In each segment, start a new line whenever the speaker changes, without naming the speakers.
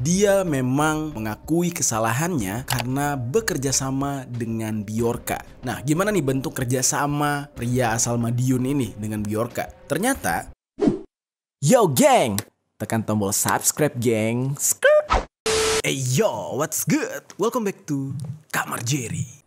Dia memang mengakui kesalahannya karena bekerja sama dengan Bjorka. Nah, gimana nih bentuk kerjasama pria asal Madiun ini dengan Bjorka? Ternyata, yo geng, tekan tombol subscribe geng. Hey yo, what's good? Welcome back to Kamar Jerry.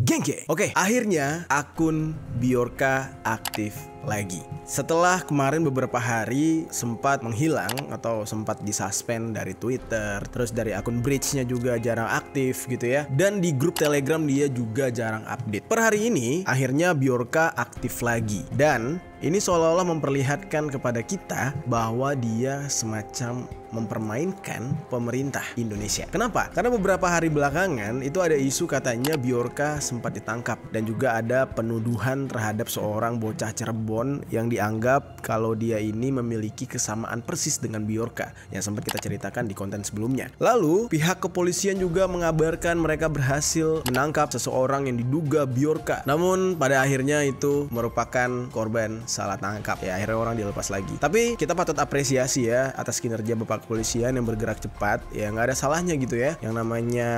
Geng. Oke, akhirnya akun Bjorka aktif lagi. Setelah kemarin beberapa hari sempat menghilang atau sempat disuspend dari Twitter, terus dari akun Bridge-nya juga jarang aktif gitu ya. Dan di grup Telegram dia juga jarang update. Per hari ini akhirnya Bjorka aktif lagi. Dan ini seolah-olah memperlihatkan kepada kita bahwa dia semacam mempermainkan pemerintah Indonesia. Kenapa? Karena beberapa hari belakangan itu ada isu katanya Bjorka sempat ditangkap dan juga ada penuduhan terhadap seorang bocah Cirebon yang dianggap kalau dia ini memiliki kesamaan persis dengan Bjorka yang sempat kita ceritakan di konten sebelumnya. Lalu pihak kepolisian juga mengabarkan mereka berhasil menangkap seseorang yang diduga Bjorka. Namun pada akhirnya itu merupakan korban salah tangkap ya, akhirnya orang dilepas lagi. Tapi kita patut apresiasi ya atas kinerja Bapak kepolisian yang bergerak cepat ya, nggak ada salahnya gitu ya, yang namanya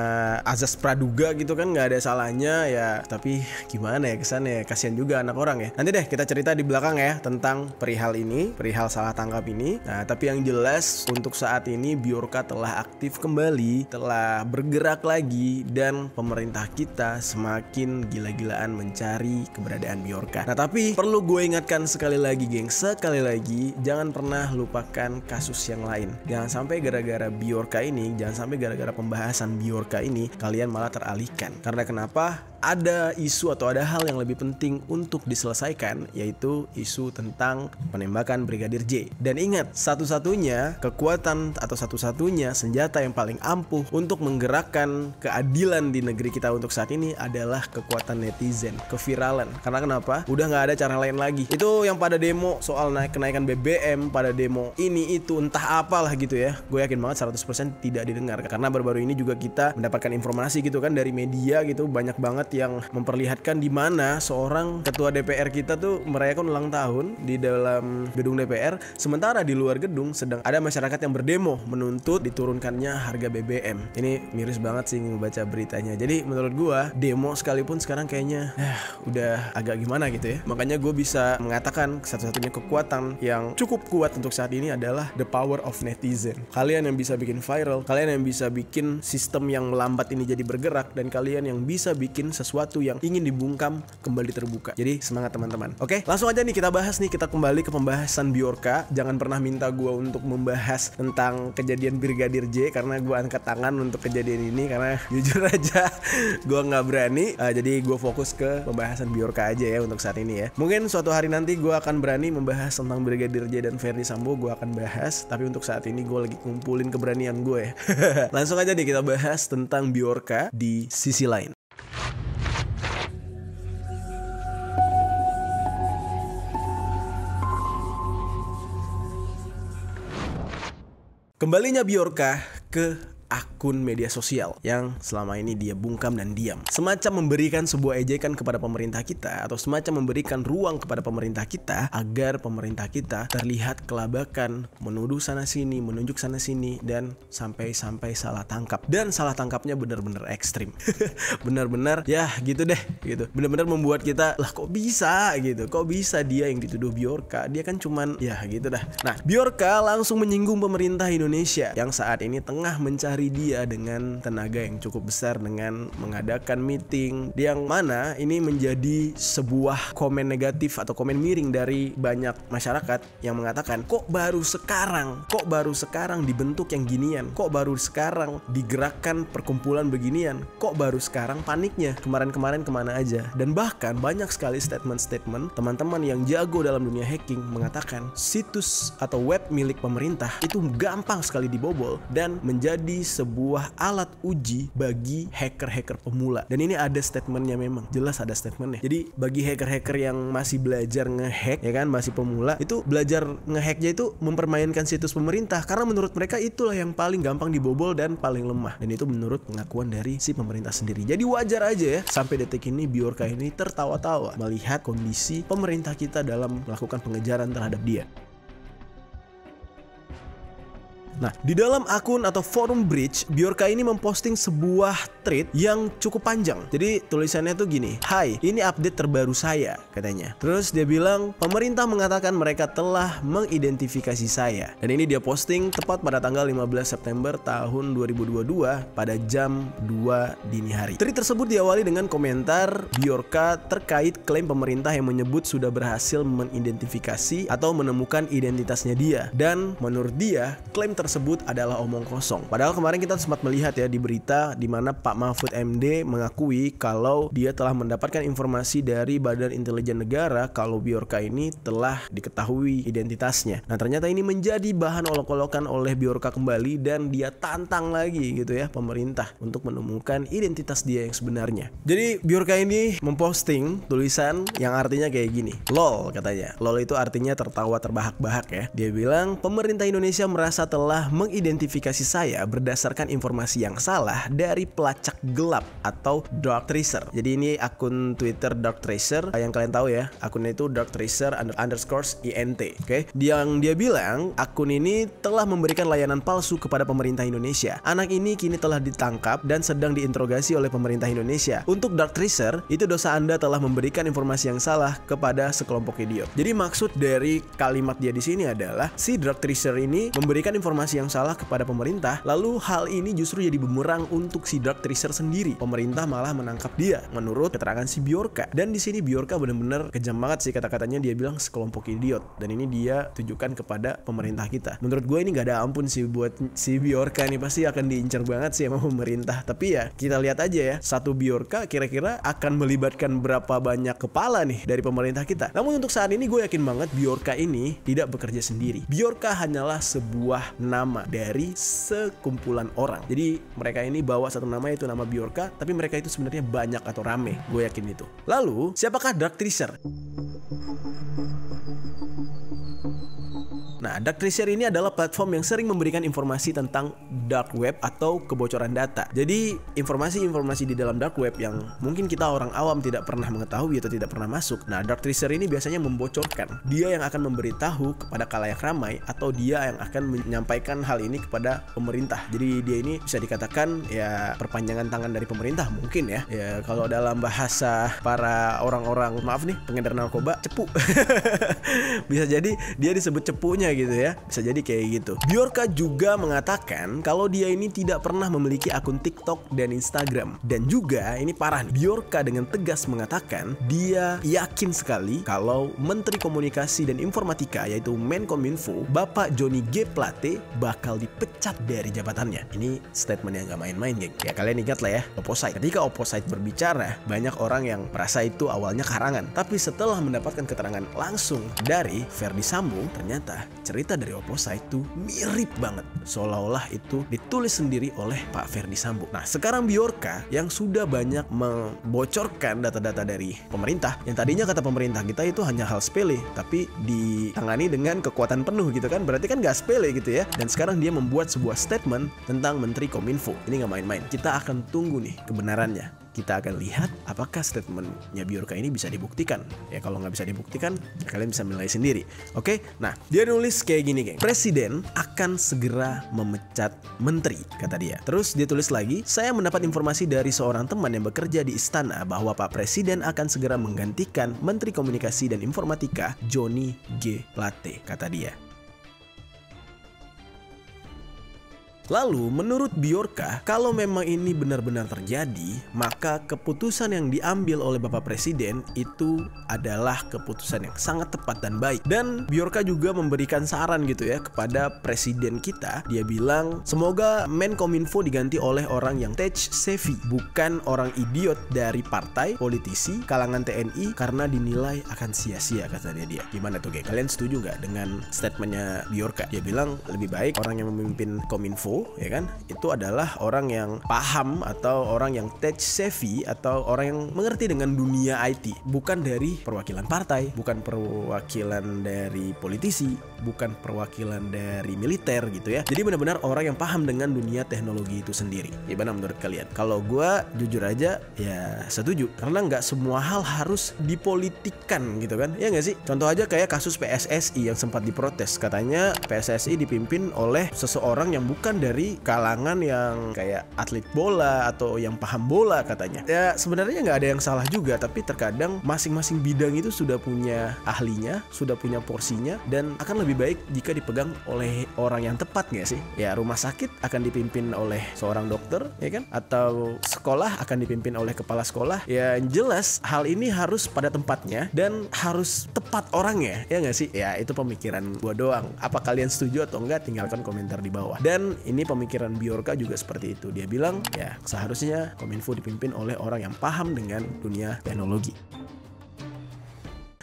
azas praduga gitu kan nggak ada salahnya ya. Tapi gimana ya kesannya, kasihan juga anak orang ya. Nanti deh kita cerita di belakang ya tentang perihal ini, perihal salah tangkap ini. Nah tapi yang jelas untuk saat ini Bjorka telah aktif kembali, telah bergerak lagi, dan pemerintah kita semakin gila-gilaan mencari keberadaan Bjorka. Nah tapi perlu gue ingatkan sekali lagi geng, sekali lagi jangan pernah lupakan kasus yang lain. Jangan sampai gara-gara Bjorka ini, jangan sampai gara-gara pembahasan Bjorka ini kalian malah teralihkan. Karena kenapa? Ada isu atau ada hal yang lebih penting untuk diselesaikan, yaitu isu tentang penembakan Brigadir J. Dan ingat, satu-satunya kekuatan atau satu-satunya senjata yang paling ampuh untuk menggerakkan keadilan di negeri kita untuk saat ini adalah kekuatan netizen, keviralan. Karena kenapa? Udah nggak ada cara lain lagi. Itu yang pada demo soal kenaikan BBM, pada demo ini itu entah apalah gitu ya, gue yakin banget 100% tidak didengar. Karena baru-baru ini juga kita mendapatkan informasi gitu kan dari media gitu, banyak banget yang memperlihatkan di mana seorang ketua DPR kita tuh merayakan ulang tahun di dalam gedung DPR, sementara di luar gedung sedang ada masyarakat yang berdemo menuntut diturunkannya harga BBM. Ini miris banget sih membaca beritanya. Jadi menurut gua demo sekalipun sekarang kayaknya udah agak gimana gitu ya. Makanya gue bisa mengatakan satu-satunya kekuatan yang cukup kuat untuk saat ini adalah the power of netizen. Kalian yang bisa bikin viral, kalian yang bisa bikin sistem yang melambat ini jadi bergerak, dan kalian yang bisa bikin sesuatu yang ingin dibungkam kembali terbuka. Jadi semangat teman-teman. Oke, langsung aja nih kita bahas nih, kita kembali ke pembahasan Bjorka. Jangan pernah minta gue untuk membahas tentang kejadian Brigadir J karena gue angkat tangan untuk kejadian ini, karena jujur aja gue nggak berani. Jadi gue fokus ke pembahasan Bjorka aja ya untuk saat ini ya. Mungkin suatu hari nanti gue akan berani membahas tentang Brigadir J dan Verdi Sambo, gue akan bahas. Tapi untuk saat ini gue lagi kumpulin keberanian gue ya. Langsung aja deh kita bahas tentang Bjorka di sisi lain. Kembalinya Bjorka ke akun media sosial yang selama ini dia bungkam dan diam, semacam memberikan sebuah ejekan kepada pemerintah kita, atau semacam memberikan ruang kepada pemerintah kita agar pemerintah kita terlihat kelabakan, menuduh sana sini, menunjuk sana sini, dan sampai salah tangkap. Dan salah tangkapnya benar-benar ekstrim. Benar-benar ya gitu deh gitu. Benar-benar membuat kita lah kok bisa gitu, kok bisa dia yang dituduh Bjorka, dia kan cuman ya gitu dah. Nah Bjorka langsung menyinggung pemerintah Indonesia yang saat ini tengah mencari dia dengan tenaga yang cukup besar dengan mengadakan meeting, yang mana ini menjadi sebuah komen negatif atau komen miring dari banyak masyarakat yang mengatakan kok baru sekarang dibentuk yang ginian, kok baru sekarang digerakkan perkumpulan beginian, kok baru sekarang paniknya, kemarin-kemarin kemana aja. Dan bahkan banyak sekali statement-statement teman-teman yang jago dalam dunia hacking mengatakan situs atau web milik pemerintah itu gampang sekali dibobol dan menjadi sebuah sebuah alat uji bagi hacker-hacker pemula. Dan ini ada statementnya, memang jelas ada statementnya. Jadi bagi hacker-hacker yang masih belajar ngehack, ya kan, masih pemula, itu belajar ngehacknya itu mempermainkan situs pemerintah karena menurut mereka itulah yang paling gampang dibobol dan paling lemah. Dan itu menurut pengakuan dari si pemerintah sendiri. Jadi wajar aja ya sampai detik ini Bjorka ini tertawa-tawa melihat kondisi pemerintah kita dalam melakukan pengejaran terhadap dia. Nah, di dalam akun atau forum Bridge, Bjorka ini memposting sebuah thread yang cukup panjang. Jadi tulisannya tuh gini, "Hai, ini update terbaru saya," katanya. Terus dia bilang, pemerintah mengatakan mereka telah mengidentifikasi saya. Dan ini dia posting tepat pada tanggal 15 September tahun 2022 pada jam 2 dini hari. Thread tersebut diawali dengan komentar Bjorka terkait klaim pemerintah yang menyebut sudah berhasil mengidentifikasi atau menemukan identitasnya dia. Dan menurut dia, klaim tersebut adalah omong kosong. Padahal kemarin kita sempat melihat ya di berita di mana Pak Mahfud MD mengakui kalau dia telah mendapatkan informasi dari Badan Intelijen Negara kalau Bjorka ini telah diketahui identitasnya. Nah, ternyata ini menjadi bahan olok-olokan oleh Bjorka kembali dan dia tantang lagi gitu ya pemerintah untuk menemukan identitas dia yang sebenarnya. Jadi Bjorka ini memposting tulisan yang artinya kayak gini. LOL katanya. LOL itu artinya tertawa terbahak-bahak ya. Dia bilang pemerintah Indonesia merasa telah mengidentifikasi saya berdasarkan informasi yang salah dari pelacak gelap atau Dark Tracer. Jadi ini akun Twitter Dark Tracer yang kalian tahu ya, akunnya itu Dark Tracer _INT. Oke, yang dia bilang akun ini telah memberikan layanan palsu kepada pemerintah Indonesia. Anak ini kini telah ditangkap dan sedang diinterogasi oleh pemerintah Indonesia. Untuk Dark Tracer, itu dosa Anda telah memberikan informasi yang salah kepada sekelompok idiot. Jadi maksud dari kalimat dia di sini adalah si Dark Tracer ini memberikan informasi yang salah kepada pemerintah, lalu hal ini justru jadi bumerang untuk si Dark Tracer sendiri. Pemerintah malah menangkap dia menurut keterangan si Bjorka. Dan di sini Bjorka bener-bener kejam banget sih kata-katanya, dia bilang sekelompok idiot. Dan ini dia tujukan kepada pemerintah kita. Menurut gue ini gak ada ampun sih buat si Bjorka nih, pasti akan diincar banget sih sama pemerintah. Tapi ya kita lihat aja ya, satu Bjorka kira-kira akan melibatkan berapa banyak kepala nih dari pemerintah kita. Namun untuk saat ini gue yakin banget Bjorka ini tidak bekerja sendiri. Bjorka hanyalah sebuah nama dari sekumpulan orang. Jadi mereka ini bawa satu nama, itu nama Bjorka, tapi mereka itu sebenarnya banyak atau rame. Gue yakin itu. Lalu siapakah Dark Tracer? Nah, Dark Tracer ini adalah platform yang sering memberikan informasi tentang dark web atau kebocoran data. Jadi informasi-informasi di dalam dark web yang mungkin kita orang awam tidak pernah mengetahui atau tidak pernah masuk. Nah, Dark Tracer ini biasanya membocorkan. Dia yang akan memberitahu kepada khalayak ramai atau dia yang akan menyampaikan hal ini kepada pemerintah. Jadi dia ini bisa dikatakan ya perpanjangan tangan dari pemerintah mungkin ya. Ya kalau dalam bahasa para orang-orang, maaf nih, pengedar narkoba, cepu. Bisa jadi dia disebut cepunya gitu ya, bisa jadi kayak gitu. Bjorka juga mengatakan kalau dia ini tidak pernah memiliki akun TikTok dan Instagram. Dan juga ini parah nih, Bjorka dengan tegas mengatakan dia yakin sekali kalau Menteri Komunikasi dan Informatika yaitu Menkominfo Bapak Johnny G. Plate bakal dipecat dari jabatannya. Ini statement yang gak main-main, geng. Ya kalian ingat lah ya, Opposite. Ketika Opposite berbicara, banyak orang yang merasa itu awalnya karangan. Tapi setelah mendapatkan keterangan langsung dari Ferdy Sambo, ternyata cerita dari Opposite itu mirip banget, seolah-olah itu ditulis sendiri oleh Pak Ferdy Sambo. Nah, sekarang Bjorka yang sudah banyak membocorkan data-data dari pemerintah, yang tadinya kata pemerintah kita itu hanya hal sepele, tapi ditangani dengan kekuatan penuh gitu kan, berarti kan gak sepele gitu ya. Dan sekarang dia membuat sebuah statement tentang Menteri Kominfo. Ini gak main-main. Kita akan tunggu nih kebenarannya. Kita akan lihat apakah statementnya Bjorka ini bisa dibuktikan. Ya kalau nggak bisa dibuktikan, kalian bisa menilai sendiri. Oke, nah dia nulis kayak gini, geng. Presiden akan segera memecat menteri, kata dia. Terus dia tulis lagi, saya mendapat informasi dari seorang teman yang bekerja di istana bahwa Pak Presiden akan segera menggantikan Menteri Komunikasi dan Informatika Johnny G. Plate, kata dia. Lalu menurut Bjorka, kalau memang ini benar-benar terjadi, maka keputusan yang diambil oleh Bapak Presiden itu adalah keputusan yang sangat tepat dan baik. Dan Bjorka juga memberikan saran gitu ya kepada presiden kita. Dia bilang, semoga Menkominfo diganti oleh orang yang tech savvy, bukan orang idiot dari partai, politisi, kalangan TNI, karena dinilai akan sia-sia, kata dia. Gimana tuh, geng? Kalian setuju nggak dengan statementnya Bjorka? Dia bilang lebih baik orang yang memimpin Kominfo Kominfo, ya kan, itu adalah orang yang paham atau orang yang tech savvy atau orang yang mengerti dengan dunia IT, bukan dari perwakilan partai, bukan perwakilan dari politisi, bukan perwakilan dari militer gitu ya. Jadi benar-benar orang yang paham dengan dunia teknologi itu sendiri. Gimana menurut kalian? Kalau gue jujur aja ya setuju, karena nggak semua hal harus dipolitikkan gitu kan, ya nggak sih? Contoh aja kayak kasus PSSI yang sempat diprotes, katanya PSSI dipimpin oleh seseorang yang bukan dari kalangan yang kayak atlet bola atau yang paham bola katanya. Ya sebenarnya nggak ada yang salah juga, tapi terkadang masing-masing bidang itu sudah punya ahlinya, sudah punya porsinya, dan akan lebih baik jika dipegang oleh orang yang tepat, nggak sih? Ya rumah sakit akan dipimpin oleh seorang dokter, ya kan? Atau sekolah akan dipimpin oleh kepala sekolah. Ya jelas hal ini harus pada tempatnya dan harus tepat orangnya, ya nggak sih? Ya itu pemikiran gua doang. Apa kalian setuju atau enggak? Tinggalkan komentar di bawah. Dan ini pemikiran Bjorka juga seperti itu. Dia bilang ya seharusnya Kominfo dipimpin oleh orang yang paham dengan dunia teknologi.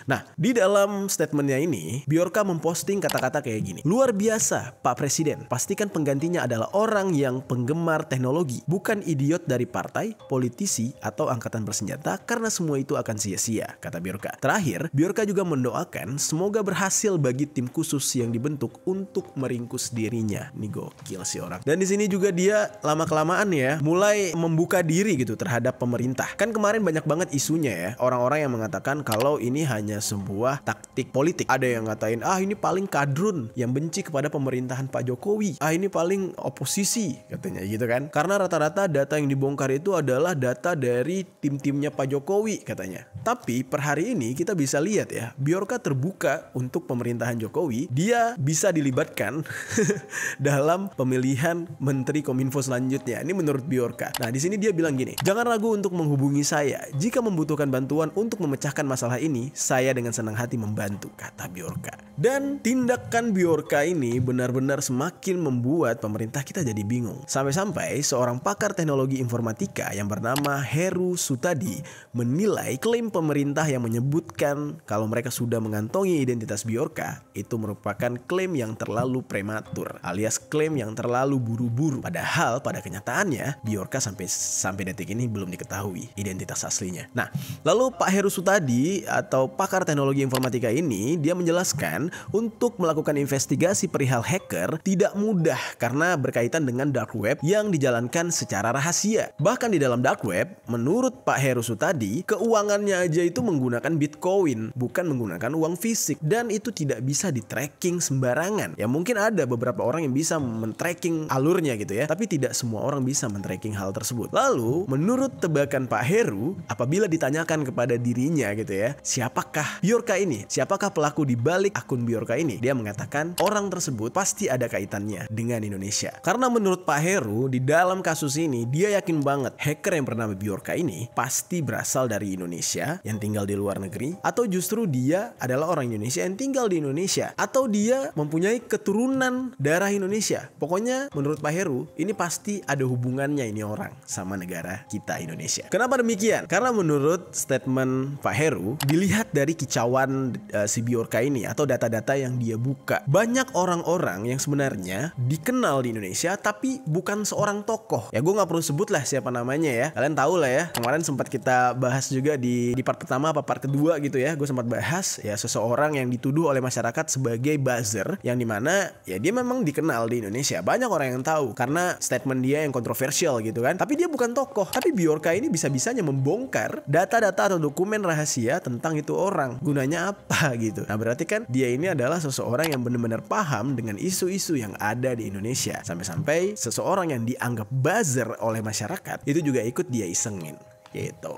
Nah, di dalam statementnya ini, Bjorka memposting kata-kata kayak gini. Luar biasa, Pak Presiden. Pastikan penggantinya adalah orang yang penggemar teknologi, bukan idiot dari partai, politisi, atau angkatan bersenjata, karena semua itu akan sia-sia, kata Bjorka. Terakhir, Bjorka juga mendoakan semoga berhasil bagi tim khusus yang dibentuk untuk meringkus dirinya. Ini gokil sih orang. Dan di sini juga dia lama-kelamaan ya, mulai membuka diri gitu terhadap pemerintah. Kan kemarin banyak banget isunya ya, orang-orang yang mengatakan kalau ini hanya sebuah taktik politik. Ada yang ngatain, ini paling kadrun yang benci kepada pemerintahan Pak Jokowi. Ini paling oposisi katanya gitu kan. Karena rata-rata data yang dibongkar itu adalah data dari tim-timnya Pak Jokowi katanya. Tapi per hari ini kita bisa lihat ya, Bjorka terbuka untuk pemerintahan Jokowi. Dia bisa dilibatkan dalam pemilihan Menteri Kominfo selanjutnya. Ini menurut Bjorka. Nah, di sini dia bilang gini, jangan ragu untuk menghubungi saya. Jika membutuhkan bantuan untuk memecahkan masalah ini, saya dengan senang hati membantu, kata Bjorka. Dan tindakan Bjorka ini benar-benar semakin membuat pemerintah kita jadi bingung. Sampai-sampai seorang pakar teknologi informatika yang bernama Heru Sutadi menilai klaim pemerintah yang menyebutkan kalau mereka sudah mengantongi identitas Bjorka itu merupakan klaim yang terlalu prematur, alias klaim yang terlalu buru-buru. Padahal pada kenyataannya Bjorka sampai detik ini belum diketahui identitas aslinya. Nah, lalu Pak Heru Sutadi atau pakar teknologi informatika ini, dia menjelaskan untuk melakukan investigasi perihal hacker tidak mudah karena berkaitan dengan dark web yang dijalankan secara rahasia. Bahkan di dalam dark web, menurut Pak Heru Sutadi, keuangannya aja itu menggunakan Bitcoin, bukan menggunakan uang fisik, dan itu tidak bisa di-tracking sembarangan. Ya mungkin ada beberapa orang yang bisa men-tracking alurnya gitu ya, tapi tidak semua orang bisa men-tracking hal tersebut. Lalu, menurut tebakan Pak Heru, apabila ditanyakan kepada dirinya gitu ya, siapakah Bjorka ini? Siapakah pelaku di balik akun Bjorka ini? Dia mengatakan orang tersebut pasti ada kaitannya dengan Indonesia. Karena menurut Pak Heru, di dalam kasus ini dia yakin banget hacker yang bernama Bjorka ini pasti berasal dari Indonesia yang tinggal di luar negeri, atau justru dia adalah orang Indonesia yang tinggal di Indonesia, atau dia mempunyai keturunan darah Indonesia. Pokoknya menurut Pak Heru ini pasti ada hubungannya ini orang sama negara kita Indonesia. Kenapa demikian? Karena menurut statement Pak Heru, dilihat dari kicauan si Bjorka ini atau data-data yang dia buka, banyak orang-orang yang sebenarnya dikenal di Indonesia tapi bukan seorang tokoh. Ya gue nggak perlu sebut lah siapa namanya ya, kalian tahu lah ya. Kemarin sempat kita bahas juga di part pertama apa part kedua gitu ya, gue sempat bahas ya seseorang yang dituduh oleh masyarakat sebagai buzzer, yang dimana ya dia memang dikenal di Indonesia, banyak orang yang tahu karena statement dia yang kontroversial gitu kan. Tapi dia bukan tokoh. Tapi Bjorka ini bisa-bisanya membongkar data-data atau dokumen rahasia tentang itu orang. Gunanya apa gitu? Nah berarti kan dia ini adalah seseorang yang benar-benar paham dengan isu-isu yang ada di Indonesia. Sampai-sampai seseorang yang dianggap buzzer oleh masyarakat itu juga ikut dia isengin gitu.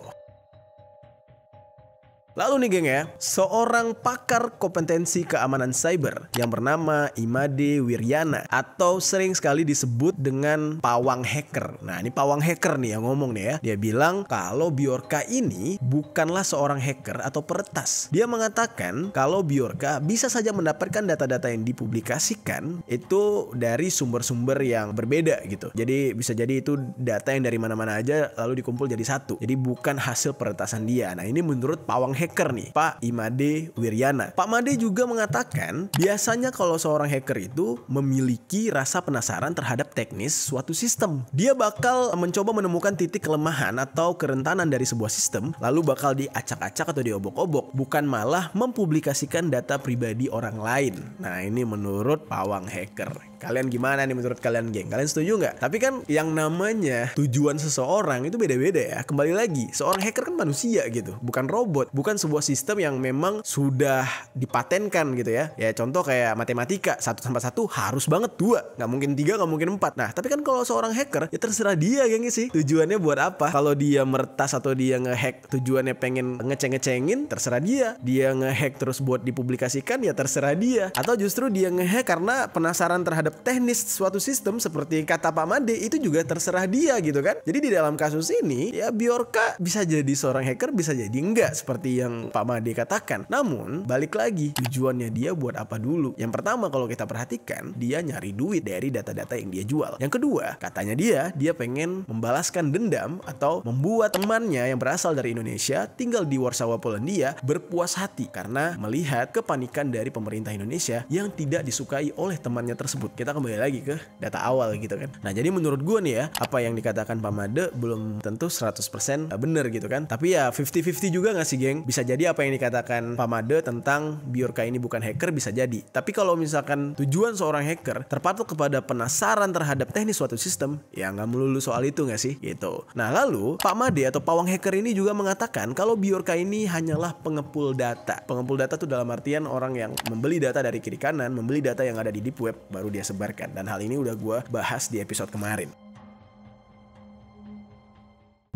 Lalu nih geng ya, seorang pakar kompetensi keamanan cyber yang bernama Imade Wiryana atau sering sekali disebut dengan pawang hacker. Nah ini pawang hacker nih yang ngomong nih ya. Dia bilang kalau Bjorka ini bukanlah seorang hacker atau peretas. Dia mengatakan kalau Bjorka bisa saja mendapatkan data-data yang dipublikasikan itu dari sumber-sumber yang berbeda gitu. Jadi bisa jadi itu data yang dari mana-mana aja lalu dikumpul jadi satu. Jadi bukan hasil peretasan dia. Nah ini menurut pawang hacker hacker nih, Pak Imade Wiryana. Pak Made juga mengatakan biasanya kalau seorang hacker itu memiliki rasa penasaran terhadap teknis suatu sistem. Dia bakal mencoba menemukan titik kelemahan atau kerentanan dari sebuah sistem, lalu bakal diacak-acak atau diobok-obok, bukan malah mempublikasikan data pribadi orang lain. Nah, ini menurut pawang hacker. Kalian gimana nih menurut kalian, geng? Kalian setuju nggak? Tapi kan yang namanya tujuan seseorang itu beda-beda ya. Kembali lagi, seorang hacker kan manusia gitu, bukan robot, bukan sebuah sistem yang memang sudah dipatenkan gitu ya. Ya contoh kayak matematika, 1+1 harus banget 2, nggak mungkin 3, nggak mungkin 4. Nah, tapi kan kalau seorang hacker ya terserah dia, geng sih. Tujuannya buat apa? Kalau dia meretas atau dia ngehack tujuannya pengen ngeceng-ngecengin, terserah dia. Dia ngehack terus buat dipublikasikan, ya terserah dia. Atau justru dia ngehack karena penasaran terhadap teknis suatu sistem seperti kata Pak Made, itu juga terserah dia gitu kan. Jadi di dalam kasus ini ya Bjorka bisa jadi seorang hacker, bisa jadi enggak seperti yang Pak Made katakan. Namun balik lagi, tujuannya dia buat apa dulu? Yang pertama kalau kita perhatikan, dia nyari duit dari data-data yang dia jual. Yang kedua, katanya dia pengen membalaskan dendam atau membuat temannya yang berasal dari Indonesia tinggal di Warsawa, Polandia berpuas hati karena melihat kepanikan dari pemerintah Indonesia yang tidak disukai oleh temannya tersebut. Kita kembali lagi ke data awal gitu kan. Nah, jadi menurut gue nih ya, apa yang dikatakan Pak Made belum tentu 100% bener gitu kan. Tapi ya 50-50 juga gak sih, geng? Bisa jadi apa yang dikatakan Pak Made tentang Bjorka ini bukan hacker, bisa jadi. Tapi kalau misalkan tujuan seorang hacker terpatok kepada penasaran terhadap teknis suatu sistem, ya gak melulu soal itu gak sih? Gitu. Nah, lalu Pak Made atau pawang hacker ini juga mengatakan kalau Bjorka ini hanyalah pengepul data. Pengepul data tuh dalam artian orang yang membeli data dari kiri kanan, membeli data yang ada di deep web, baru dia sebarkan. Dan hal ini udah gue bahas di episode kemarin.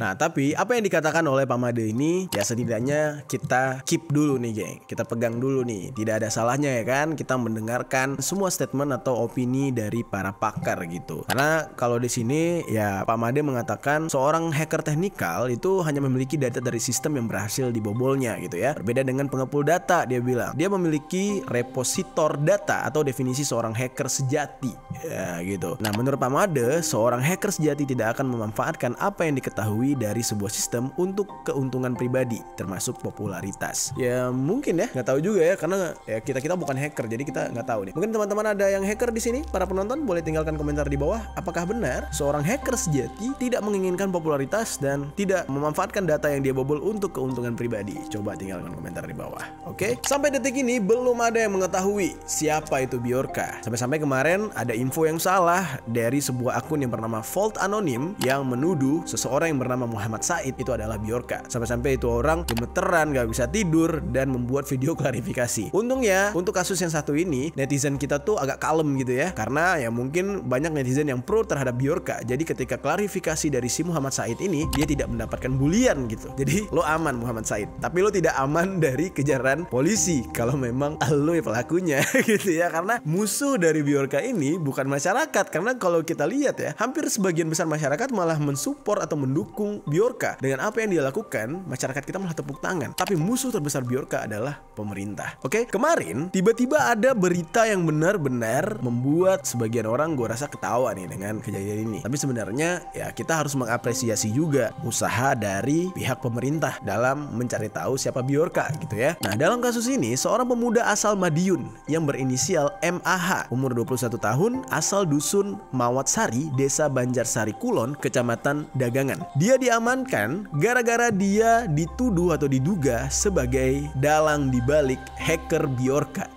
Nah, tapi apa yang dikatakan oleh Pak Made ini ya setidaknya kita keep dulu nih, geng. Kita pegang dulu nih. Tidak ada salahnya ya kan kita mendengarkan semua statement atau opini dari para pakar gitu. Karena kalau di sini ya Pak Made mengatakan seorang hacker teknikal itu hanya memiliki data dari sistem yang berhasil dibobolnya gitu ya. Berbeda dengan pengepul data, dia bilang. Dia memiliki repositor data atau definisi seorang hacker sejati. Ya gitu. Nah, menurut Pak Made, seorang hacker sejati tidak akan memanfaatkan apa yang diketahui dari sebuah sistem untuk keuntungan pribadi, termasuk popularitas. Ya mungkin ya, nggak tahu juga ya, karena ya kita bukan hacker, jadi kita nggak tahu nih. Mungkin teman-teman ada yang hacker di sini, para penonton boleh tinggalkan komentar di bawah. Apakah benar seorang hacker sejati tidak menginginkan popularitas dan tidak memanfaatkan data yang dia bobol untuk keuntungan pribadi? Coba tinggalkan komentar di bawah. Oke? Sampai detik ini belum ada yang mengetahui siapa itu Bjorka. Sampai-sampai kemarin ada info yang salah dari sebuah akun yang bernama Vault Anonim yang menuduh seseorang yang bernama Muhammad Said itu adalah Bjorka. Sampai-sampai itu orang gemeteran, gak bisa tidur dan membuat video klarifikasi. Untungnya untuk kasus yang satu ini netizen kita tuh agak kalem gitu ya, karena ya mungkin banyak netizen yang pro terhadap Bjorka. Jadi ketika klarifikasi dari si Muhammad Said ini, dia tidak mendapatkan bulian gitu. Jadi lo aman Muhammad Said, tapi lo tidak aman dari kejaran polisi kalau memang lo ya pelakunya gitu ya. Karena musuh dari Bjorka ini bukan masyarakat, karena kalau kita lihat ya, hampir sebagian besar masyarakat malah mensupport atau mendukung Bjorka. Dengan apa yang dia lakukan, masyarakat kita malah tepuk tangan. Tapi musuh terbesar Bjorka adalah pemerintah. Oke, kemarin tiba-tiba ada berita yang benar-benar membuat sebagian orang gue rasa ketawa nih dengan kejadian ini. Tapi sebenarnya ya kita harus mengapresiasi juga usaha dari pihak pemerintah dalam mencari tahu siapa Bjorka gitu ya. Nah, dalam kasus ini seorang pemuda asal Madiun yang berinisial MAH, umur 21 tahun, asal dusun Mawatsari, Desa Banjarsari Kulon, Kecamatan Dagangan. Dia diamankan gara-gara dia dituduh atau diduga sebagai dalang dibalik hacker Bjorka.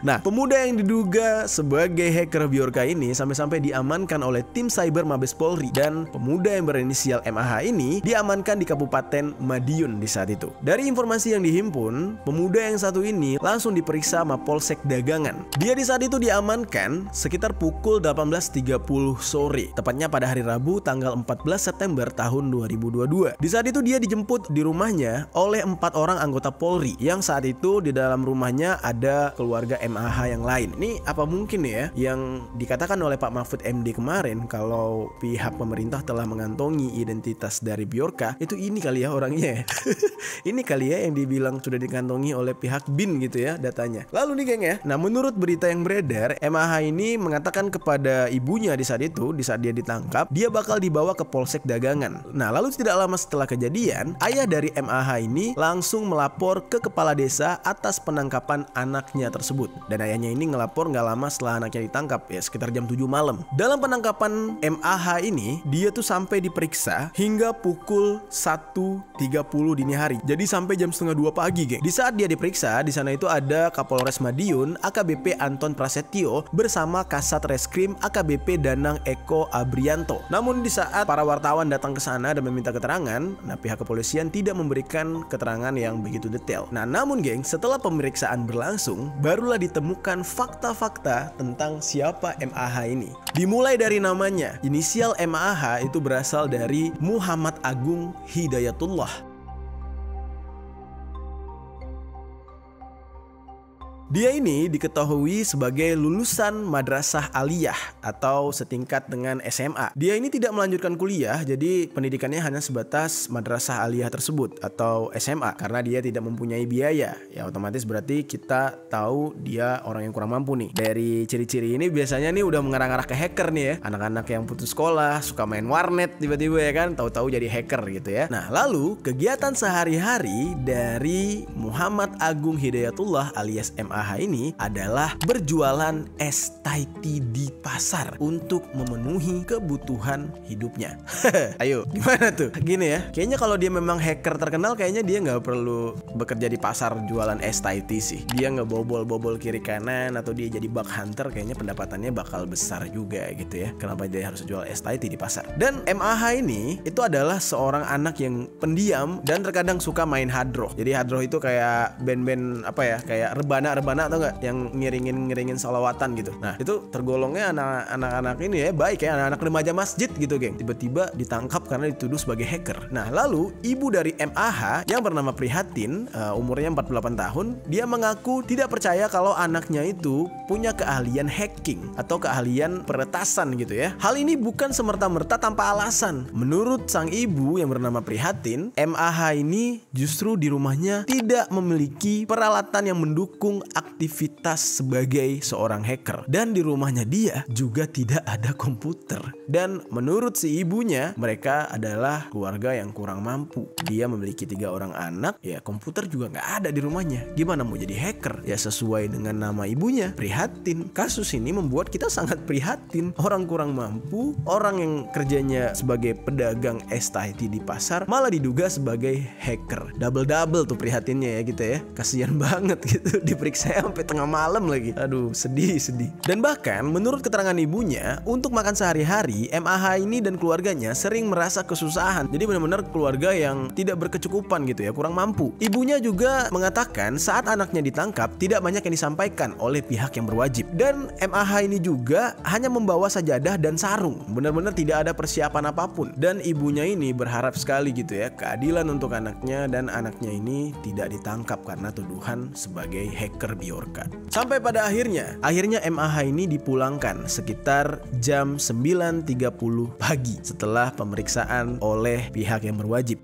Nah, pemuda yang diduga sebagai hacker Bjorka ini sampai-sampai diamankan oleh tim cyber Mabes Polri, dan pemuda yang berinisial MAH ini diamankan di Kabupaten Madiun di saat itu. Dari informasi yang dihimpun, pemuda yang satu ini langsung diperiksa Mapolsek Dagangan. Dia di saat itu diamankan sekitar pukul 18.30 sore, tepatnya pada hari Rabu tanggal 14 September tahun 2022. Di saat itu dia dijemput di rumahnya oleh 4 orang anggota Polri yang saat itu di dalam rumahnya ada keluarga MAH yang lain. Ini apa mungkin ya yang dikatakan oleh Pak Mahfud MD kemarin kalau pihak pemerintah telah mengantongi identitas dari Bjorka, itu ini kali ya orangnya. Ini kali ya yang dibilang sudah dikantongi oleh pihak BIN gitu ya datanya. Lalu nih geng ya, nah menurut berita yang beredar, MAH ini mengatakan kepada ibunya di saat itu, di saat dia ditangkap, dia bakal dibawa ke Polsek Dagangan aman. Nah, lalu tidak lama setelah kejadian, ayah dari MAH ini langsung melapor ke kepala desa atas penangkapan anaknya tersebut. Dan ayahnya ini ngelapor nggak lama setelah anaknya ditangkap, ya sekitar jam 7 malam. Dalam penangkapan MAH ini, dia tuh sampai diperiksa hingga pukul 1.30 dini hari. Jadi sampai jam setengah 2 pagi, geng. Di saat dia diperiksa, di sana itu ada Kapolres Madiun AKBP Anton Prasetyo bersama Kasat Reskrim AKBP Danang Eko Abrianto. Namun di saat para wartawan datang ke sana dan meminta keterangan, nah pihak kepolisian tidak memberikan keterangan yang begitu detail. Nah, namun geng, setelah pemeriksaan berlangsung, barulah ditemukan fakta-fakta tentang siapa MAH ini. Dimulai dari namanya. Inisial MAH itu berasal dari Muhammad Agung Hidayatullah. Dia ini diketahui sebagai lulusan madrasah aliyah atau setingkat dengan SMA. Dia ini tidak melanjutkan kuliah, jadi pendidikannya hanya sebatas madrasah aliyah tersebut atau SMA karena dia tidak mempunyai biaya. Ya otomatis berarti kita tahu dia orang yang kurang mampu nih. Dari ciri-ciri ini biasanya nih udah mengarah-arah ke hacker nih ya. Anak-anak yang putus sekolah, suka main warnet tiba-tiba ya kan, tahu-tahu jadi hacker gitu ya. Nah, lalu kegiatan sehari-hari dari Muhammad Agung Hidayatullah alias MAH ini adalah berjualan es Thai tea di pasar untuk memenuhi kebutuhan hidupnya. Ayo, gimana tuh? Gini ya, kayaknya kalau dia memang hacker terkenal, kayaknya dia nggak perlu bekerja di pasar jualan es Thai tea sih. Dia nggak bobol-bobol kiri kanan atau dia jadi bug hunter, kayaknya pendapatannya bakal besar juga gitu ya. Kenapa dia harus jual es Thai tea di pasar? Dan MAH ini itu adalah seorang anak yang pendiam dan terkadang suka main hadroh. Jadi hadroh itu kayak band-band apa ya, kayak rebana atau enggak yang ngiringin salawatan gitu. Nah, itu tergolongnya anak-anak ini ya baik ya, anak-anak remaja masjid gitu, geng. Tiba-tiba ditangkap karena dituduh sebagai hacker. Nah, lalu ibu dari MAH yang bernama Prihatin, umurnya 48 tahun, dia mengaku tidak percaya kalau anaknya itu punya keahlian hacking atau keahlian peretasan gitu ya. Hal ini bukan semerta-merta tanpa alasan. Menurut sang ibu yang bernama Prihatin, MAH ini justru di rumahnya tidak memiliki peralatan yang mendukung aktivitas sebagai seorang hacker, dan di rumahnya dia juga tidak ada komputer. Dan menurut si ibunya, mereka adalah keluarga yang kurang mampu. Dia memiliki 3 orang anak, ya komputer juga nggak ada di rumahnya. Gimana mau jadi hacker? Ya sesuai dengan nama ibunya, Prihatin. Kasus ini membuat kita sangat prihatin. Orang kurang mampu, orang yang kerjanya sebagai pedagang es Thai tea di pasar, malah diduga sebagai hacker. Double-double tuh prihatinnya ya gitu ya. Kasian banget gitu, diperiksa sampai tengah malam lagi. Aduh, sedih. Dan bahkan menurut keterangan ibunya, untuk makan sehari-hari, MAH ini dan keluarganya sering merasa kesusahan. Jadi benar-benar keluarga yang tidak berkecukupan gitu ya, kurang mampu. Ibunya juga mengatakan saat anaknya ditangkap, tidak banyak yang disampaikan oleh pihak yang berwajib. Dan MAH ini juga hanya membawa sajadah dan sarung. Benar-benar tidak ada persiapan apapun. Dan ibunya ini berharap sekali gitu ya, keadilan untuk anaknya dan anaknya ini tidak ditangkap karena tuduhan sebagai hacker Bjorka. Sampai pada akhirnya MAH ini dipulangkan sekitar jam 9.30 pagi setelah pemeriksaan oleh pihak yang berwajib.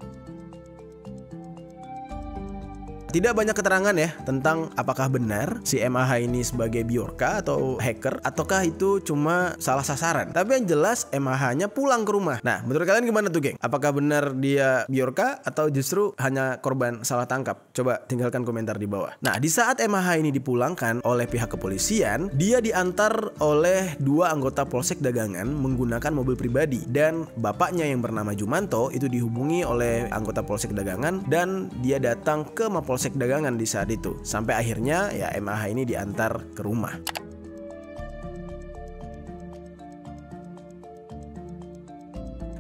Tidak banyak keterangan ya tentang apakah benar si MAH ini sebagai Bjorka atau hacker, ataukah itu cuma salah sasaran. Tapi yang jelas MAH-nya pulang ke rumah. Nah, menurut kalian gimana tuh, geng? Apakah benar dia Bjorka atau justru hanya korban salah tangkap? Coba tinggalkan komentar di bawah. Nah, di saat MAH ini dipulangkan oleh pihak kepolisian, dia diantar oleh 2 anggota Polsek Dagangan menggunakan mobil pribadi, dan bapaknya yang bernama Jumanto itu dihubungi oleh anggota Polsek Dagangan dan dia datang ke Mapolsek Dagangan di saat itu. Sampai akhirnya ya MAH ini diantar ke rumah.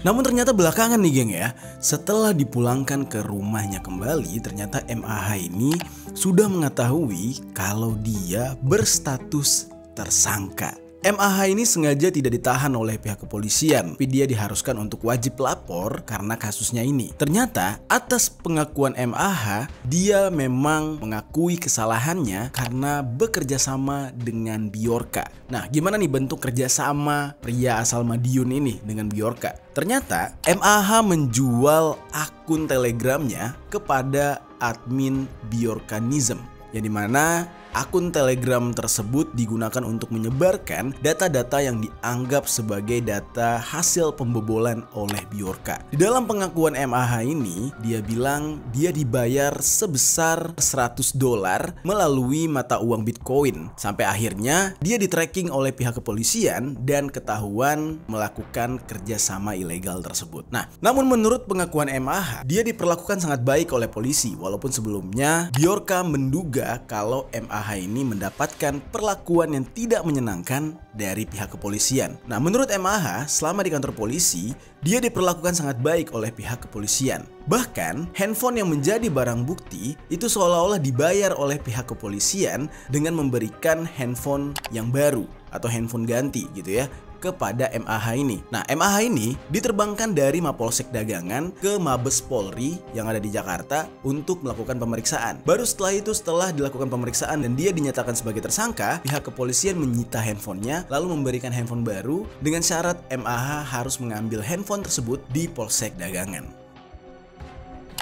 Namun ternyata belakangan nih, geng ya, setelah dipulangkan ke rumahnya kembali, ternyata MAH ini sudah mengetahui kalau dia berstatus tersangka. MAH ini sengaja tidak ditahan oleh pihak kepolisian, tapi dia diharuskan untuk wajib lapor karena kasusnya ini. Ternyata atas pengakuan MAH, dia memang mengakui kesalahannya karena bekerja sama dengan Bjorka. Nah, gimana nih bentuk kerjasama pria asal Madiun ini dengan Bjorka? Ternyata MAH menjual akun Telegramnya kepada admin Bjorkanism, yang dimana akun Telegram tersebut digunakan untuk menyebarkan data-data yang dianggap sebagai data hasil pembobolan oleh Bjorka. Di dalam pengakuan MAH ini, dia bilang dia dibayar sebesar $100 melalui mata uang Bitcoin. Sampai akhirnya dia di-tracking oleh pihak kepolisian dan ketahuan melakukan kerjasama ilegal tersebut. Nah, namun menurut pengakuan MAH, dia diperlakukan sangat baik oleh polisi, walaupun sebelumnya Bjorka menduga kalau MAH ini mendapatkan perlakuan yang tidak menyenangkan dari pihak kepolisian. Nah, menurut MAH, selama di kantor polisi, dia diperlakukan sangat baik oleh pihak kepolisian. Bahkan, handphone yang menjadi barang bukti itu seolah-olah dibayar oleh pihak kepolisian dengan memberikan handphone yang baru atau handphone ganti gitu ya kepada MAH ini. Nah, MAH ini diterbangkan dari Mapolsek Dagangan ke Mabes Polri yang ada di Jakarta untuk melakukan pemeriksaan. Baru setelah itu, setelah dilakukan pemeriksaan dan dia dinyatakan sebagai tersangka, pihak kepolisian menyita handphonenya lalu memberikan handphone baru dengan syarat MAH harus mengambil handphone tersebut di Polsek Dagangan.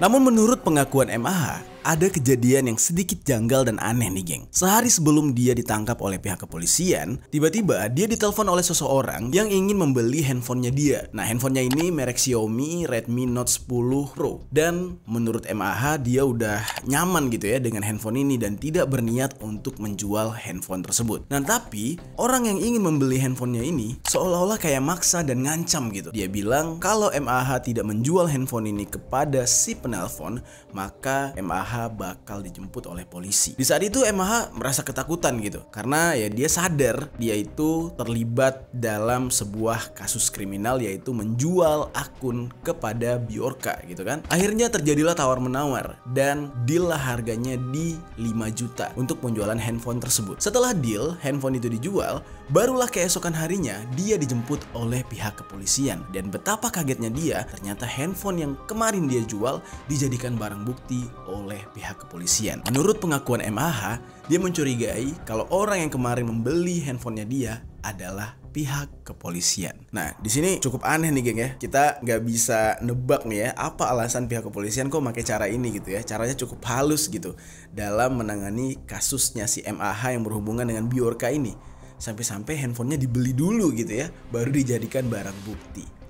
Namun menurut pengakuan MAH, ada kejadian yang sedikit janggal dan aneh nih geng. Sehari sebelum dia ditangkap oleh pihak kepolisian, tiba-tiba dia ditelepon oleh seseorang yang ingin membeli handphonenya dia. Nah, handphonenya ini merek Xiaomi Redmi Note 10 Pro. Dan menurut MAH dia udah nyaman gitu ya dengan handphone ini dan tidak berniat untuk menjual handphone tersebut. Nah, tapi orang yang ingin membeli handphonenya ini seolah-olah kayak maksa dan ngancam gitu. Dia bilang kalau MAH tidak menjual handphone ini kepada si penelpon, maka MAH bakal dijemput oleh polisi. Di saat itu MAH merasa ketakutan gitu, karena ya dia sadar dia itu terlibat dalam sebuah kasus kriminal, yaitu menjual akun kepada Bjorka gitu kan. Akhirnya terjadilah tawar-menawar dan deal lah harganya di 5 juta untuk penjualan handphone tersebut. Setelah deal, handphone itu dijual, barulah keesokan harinya dia dijemput oleh pihak kepolisian. Dan betapa kagetnya dia, ternyata handphone yang kemarin dia jual dijadikan barang bukti oleh pihak kepolisian. Menurut pengakuan MAH, dia mencurigai kalau orang yang kemarin membeli handphonenya dia adalah pihak kepolisian. Nah, di sini cukup aneh nih geng ya. Kita nggak bisa nebak nih ya apa alasan pihak kepolisian kok pakai cara ini gitu ya. Caranya cukup halus gitu dalam menangani kasusnya si MAH yang berhubungan dengan Bjorka ini. Sampai-sampai handphonenya dibeli dulu gitu ya, baru dijadikan barang bukti.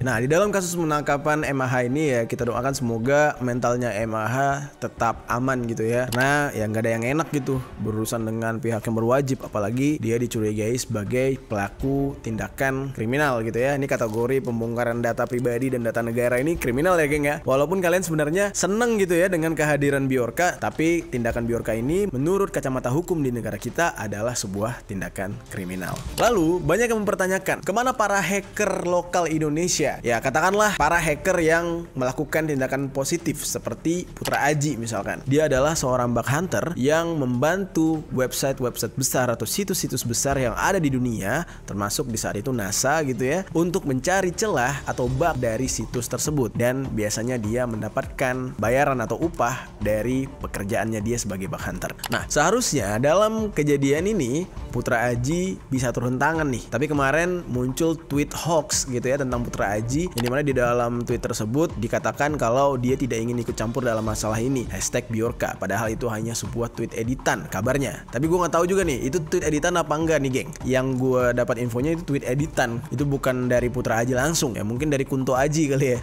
Nah, di dalam kasus penangkapan MAH ini ya kita doakan semoga mentalnya MAH tetap aman gitu ya. Karena ya nggak ada yang enak gitu berurusan dengan pihak yang berwajib, apalagi dia dicurigai sebagai pelaku tindakan kriminal gitu ya. Ini kategori pembongkaran data pribadi dan data negara ini kriminal ya geng ya. Walaupun kalian sebenarnya seneng gitu ya dengan kehadiran Bjorka, tapi tindakan Bjorka ini menurut kacamata hukum di negara kita adalah sebuah tindakan kriminal. Lalu banyak yang mempertanyakan kemana para hacker lokal Indonesia? Ya katakanlah para hacker yang melakukan tindakan positif seperti Putra Aji misalkan. Dia adalah seorang bug hunter yang membantu website-website besar atau situs-situs besar yang ada di dunia, termasuk di saat itu NASA gitu ya, untuk mencari celah atau bug dari situs tersebut. Dan biasanya dia mendapatkan bayaran atau upah dari pekerjaannya dia sebagai bug hunter. Nah, seharusnya dalam kejadian ini Putra Aji bisa turun tangan nih. Tapi kemarin muncul tweet hoax gitu ya tentang Putra Aji, yang dimana di dalam tweet tersebut dikatakan kalau dia tidak ingin ikut campur dalam masalah ini, #Bjorka. Padahal itu hanya sebuah tweet editan kabarnya. Tapi gue nggak tahu juga nih itu tweet editan apa enggak nih geng. Yang gue dapat infonya itu tweet editan, itu bukan dari Putra Aji langsung ya, mungkin dari Kunto Aji kali ya.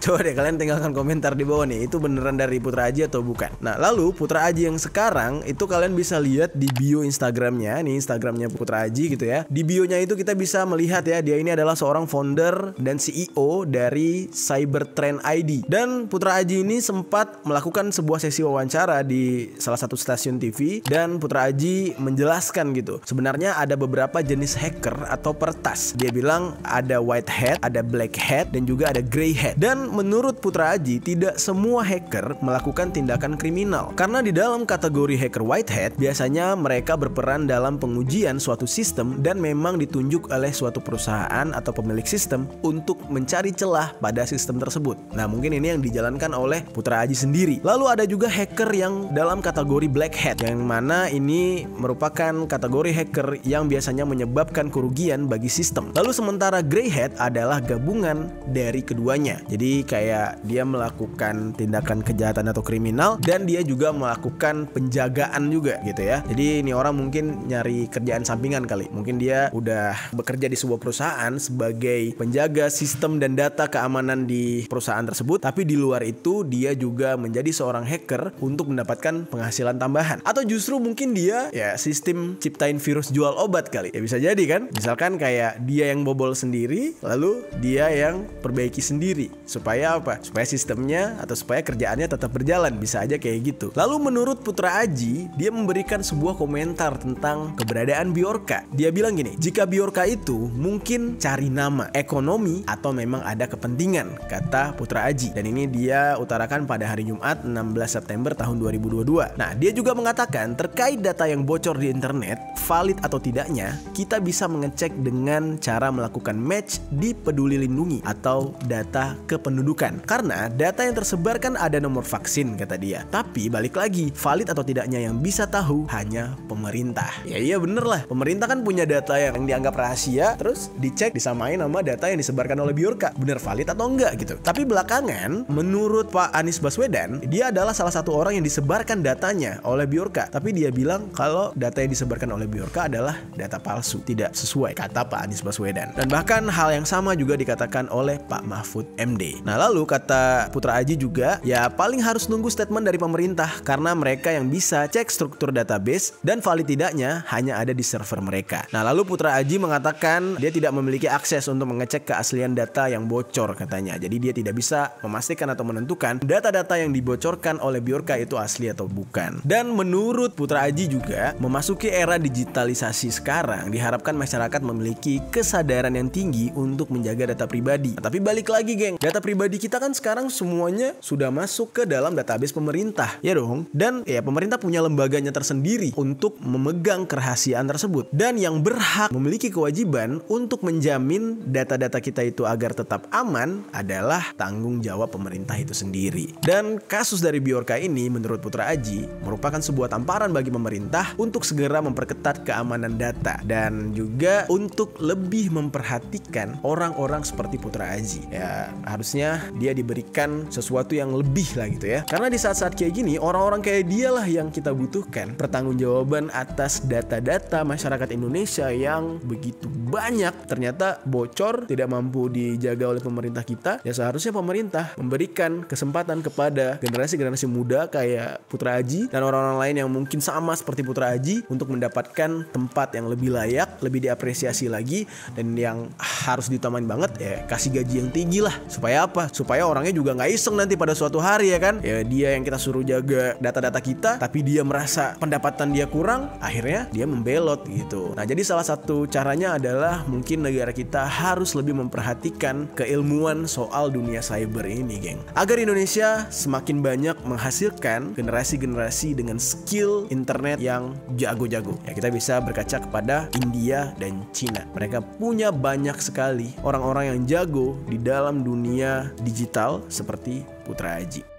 Coba deh kalian tinggalkan komentar di bawah nih, itu beneran dari Putra Aji atau bukan. Nah, lalu Putra Aji yang sekarang itu kalian bisa lihat di bio Instagramnya, nih Instagramnya Putra Aji gitu ya. Di bionya itu kita bisa melihat ya, dia ini adalah seorang founder dan CEO dari Cybertrend ID. Dan Putra Aji ini sempat melakukan sebuah sesi wawancara di salah satu stasiun TV, dan Putra Aji menjelaskan gitu, sebenarnya ada beberapa jenis hacker atau peretas. Dia bilang ada white hat, ada black hat, dan juga ada grey hat. Dan menurut Putra Aji, tidak semua hacker melakukan tindakan kriminal, karena di dalam kategori hacker white hat biasanya mereka berperan dalam pengujian suatu sistem dan memang ditunjuk oleh suatu perusahaan atau pemilik sistem untuk untuk mencari celah pada sistem tersebut. Nah, mungkin ini yang dijalankan oleh Putra Aji sendiri. Lalu ada juga hacker yang dalam kategori black hat, yang mana ini merupakan kategori hacker yang biasanya menyebabkan kerugian bagi sistem. Lalu sementara grey hat adalah gabungan dari keduanya. Jadi kayak dia melakukan tindakan kejahatan atau kriminal dan dia juga melakukan penjagaan juga gitu ya. Jadi ini orang mungkin nyari kerjaan sampingan kali. Mungkin dia udah bekerja di sebuah perusahaan sebagai penjaga sistem dan data keamanan di perusahaan tersebut, tapi di luar itu dia juga menjadi seorang hacker untuk mendapatkan penghasilan tambahan. Atau justru mungkin dia ya sistem ciptain virus jual obat kali. Ya bisa jadi kan? Misalkan kayak dia yang bobol sendiri, lalu dia yang perbaiki sendiri. Supaya apa? Supaya sistemnya atau supaya kerjaannya tetap berjalan. Bisa aja kayak gitu. Lalu menurut Putra Aji, dia memberikan sebuah komentar tentang keberadaan Bjorka. Dia bilang gini, jika Bjorka itu mungkin cari nama, ekonomi, atau memang ada kepentingan, kata Putra Aji. Dan ini dia utarakan pada hari Jumat 16 September tahun 2022. Nah, dia juga mengatakan terkait data yang bocor di internet, valid atau tidaknya, kita bisa mengecek dengan cara melakukan match di Peduli Lindungi atau data kependudukan. Karena data yang tersebarkan ada nomor vaksin, kata dia. Tapi balik lagi, valid atau tidaknya yang bisa tahu hanya pemerintah. Ya iya bener lah, pemerintah kan punya data yang dianggap rahasia, terus dicek disamain sama data yang disebarkan oleh Bjorka, bener valid atau enggak gitu. Tapi belakangan menurut Pak Anies Baswedan, dia adalah salah satu orang yang disebarkan datanya oleh Bjorka. Tapi dia bilang kalau data yang disebarkan oleh Bjorka adalah data palsu, tidak sesuai, kata Pak Anies Baswedan. Dan bahkan hal yang sama juga dikatakan oleh Pak Mahfud MD. Nah lalu kata Putra Aji juga, ya paling harus nunggu statement dari pemerintah karena mereka yang bisa cek struktur database dan valid tidaknya hanya ada di server mereka. Nah lalu Putra Aji mengatakan dia tidak memiliki akses untuk mengecek keaslian data yang bocor katanya. Jadi dia tidak bisa memastikan atau menentukan data-data yang dibocorkan oleh Bjorka itu asli atau bukan. Dan menurut Putra Aji juga, memasuki era digitalisasi sekarang diharapkan masyarakat memiliki kesadaran yang tinggi untuk menjaga data pribadi. Nah, tapi balik lagi geng, data pribadi kita kan sekarang semuanya sudah masuk ke dalam database pemerintah, ya dong. Dan ya pemerintah punya lembaganya tersendiri untuk memegang kerahasiaan tersebut. Dan yang berhak memiliki kewajiban untuk menjamin data-data kita itu agar tetap aman adalah tanggung jawab pemerintah itu sendiri. Dan kasus dari Bjorka ini menurut Putra Aji merupakan sebuah tamparan bagi pemerintah untuk segera memperketat keamanan data dan juga untuk lebih memperhatikan orang-orang seperti Putra Aji. Ya harusnya dia diberikan sesuatu yang lebih lah gitu ya. Karena di saat-saat kayak gini orang-orang kayak dia lah yang kita butuhkan pertanggungjawaban atas data-data masyarakat Indonesia yang begitu banyak ternyata bocor, tidak mampu dijaga oleh pemerintah kita. Ya seharusnya pemerintah memberikan kesempatan kepada generasi-generasi muda kayak Putra Aji dan orang-orang lain yang mungkin sama seperti Putra Aji untuk mendapatkan tempat yang lebih layak, lebih diapresiasi lagi, dan yang harus diutamain banget ya kasih gaji yang tinggi lah. Supaya apa? Supaya orangnya juga nggak iseng nanti pada suatu hari ya kan. Ya dia yang kita suruh jaga data-data kita, tapi dia merasa pendapatan dia kurang, akhirnya dia membelot gitu. Nah jadi salah satu caranya adalah mungkin negara kita harus lebih memperhatikan keilmuan soal dunia cyber ini geng. Agar Indonesia semakin banyak menghasilkan generasi-generasi dengan skill internet yang jago-jago. Ya kita bisa berkaca kepada India dan Cina. Mereka punya banyak sekali orang-orang yang jago di dalam dunia digital seperti Putra Aji.